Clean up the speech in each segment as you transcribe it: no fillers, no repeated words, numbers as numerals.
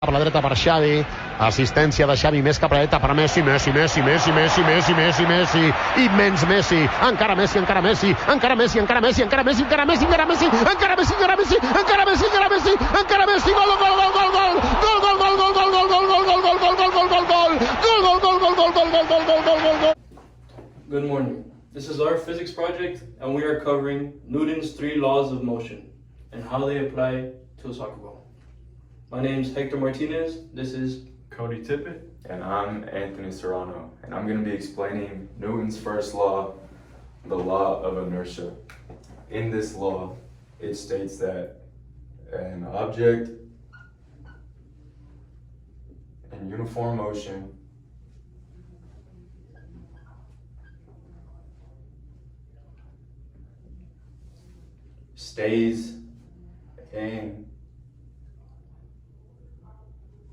Per la dreta per Xavi, assistència de Xavi més cap a la dreta per Messi, Messi, immens Messi, encara Messi, encara Messi, encara Messi, encara Messi, encara Messi, encara Messi, encara Messi, encara Messi, encara Messi, encara Messi, encara Messi, encara Messi, gol, gol, gol, gol, gol, gol, gol, gol, gol, gol, gol, gol, gol, gol, gol, gol, gol, gol, gol. Good morning. This is our physics project, and we are covering Newton's 3 laws of motion and how they apply to a soccer ball. My name is Hector Martinez. This is Cody Tippett. And I'm Anthony Serrano, and I'm going to be explaining Newton's first law, the law of inertia. In this law, it states that an object in uniform motion stays in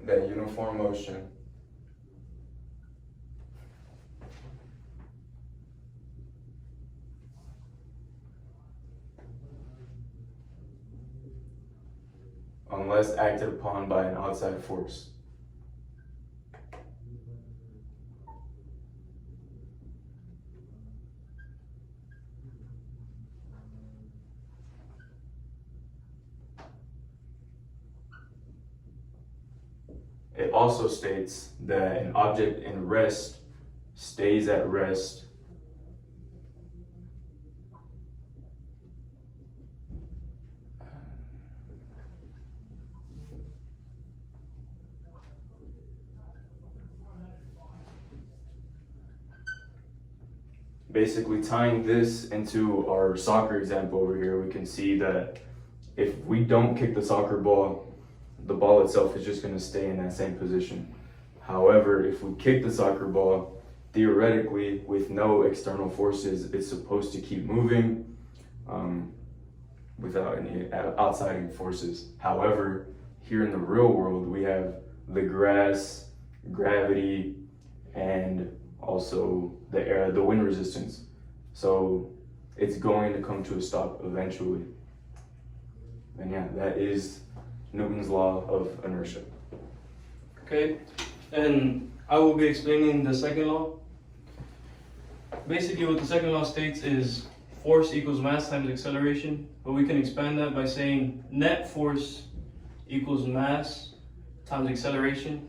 that uniform motion unless acted upon by an outside force. It also states that an object in rest stays at rest basically tying this into our soccer example over here, we can see that if we don't kick the soccer ball, the ball itself is just going to stay in that same position. However, if we kick the soccer ball, theoretically, with no external forces, it's supposed to keep moving without any outside forces. However, here in the real world, we have the grass, gravity, and also the wind resistance. So it's going to come to a stop eventually. And yeah, that is Newton's law of inertia. okay, and I will be explaining the second law. Basically, what the second law states is force equals mass times acceleration, but we can expand that by saying net force equals mass times acceleration.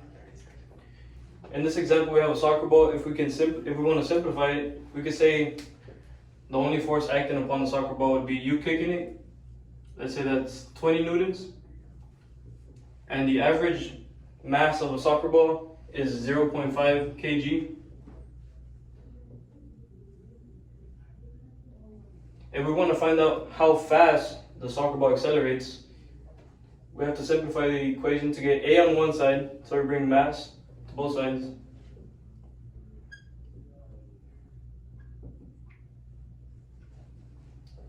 In this example, we have a soccer ball. If we want to simplify it, we could say the only force acting upon the soccer ball would be you kicking it. Let's say that's 20 newtons. And the average mass of a soccer ball is 0.5 kg. If we want to find out how fast the soccer ball accelerates, we have to simplify the equation to get A on one side, so we bring mass to both sides.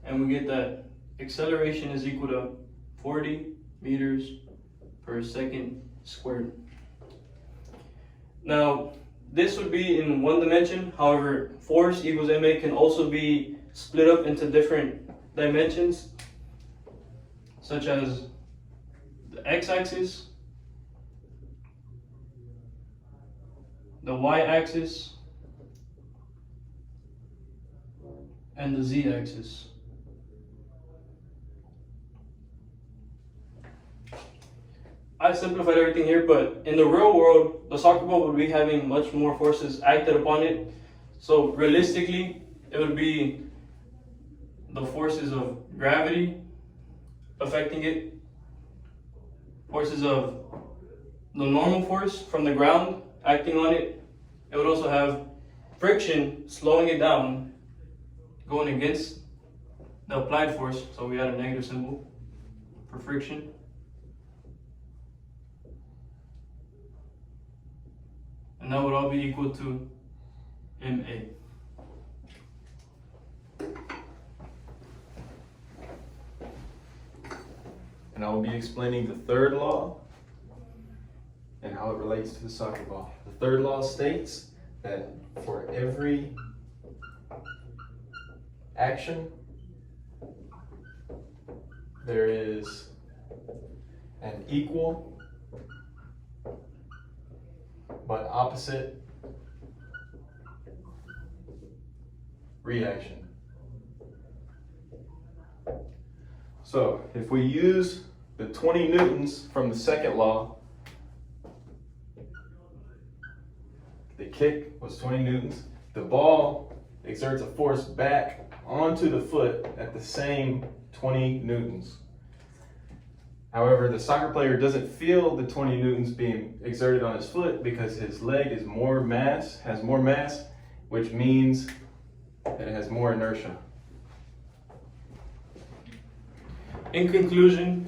And we get that acceleration is equal to 40 meters per second squared. Now, this would be in one dimension. However, force equals ma can also be split up into different dimensions, such as the x-axis, the y-axis, and the z-axis. I simplified everything here, but in the real world, the soccer ball would be having much more forces acted upon it. So realistically, it would be the forces of gravity affecting it, forces of the normal force from the ground acting on it. It would also have friction slowing it down, going against the applied force. So we had a negative symbol for friction. And that would all be equal to MA. And I will be explaining the third law and how it relates to the soccer ball. The third law states that for every action, there is an equal but opposite reaction. So if we use the 20 newtons from the second law, the kick was 20 newtons, the ball exerts a force back onto the foot at the same 20 newtons. However, the soccer player doesn't feel the 20 newtons being exerted on his foot because his leg is has more mass, which means that it has more inertia. In conclusion,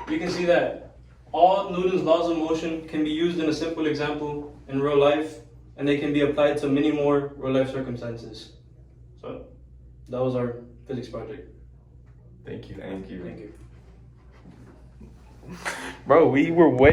you can see that all Newton's laws of motion can be used in a simple example in real life, and they can be applied to many more real life circumstances. So that was our physics project. Thank you. Thank you. Thank you. Bro, we were way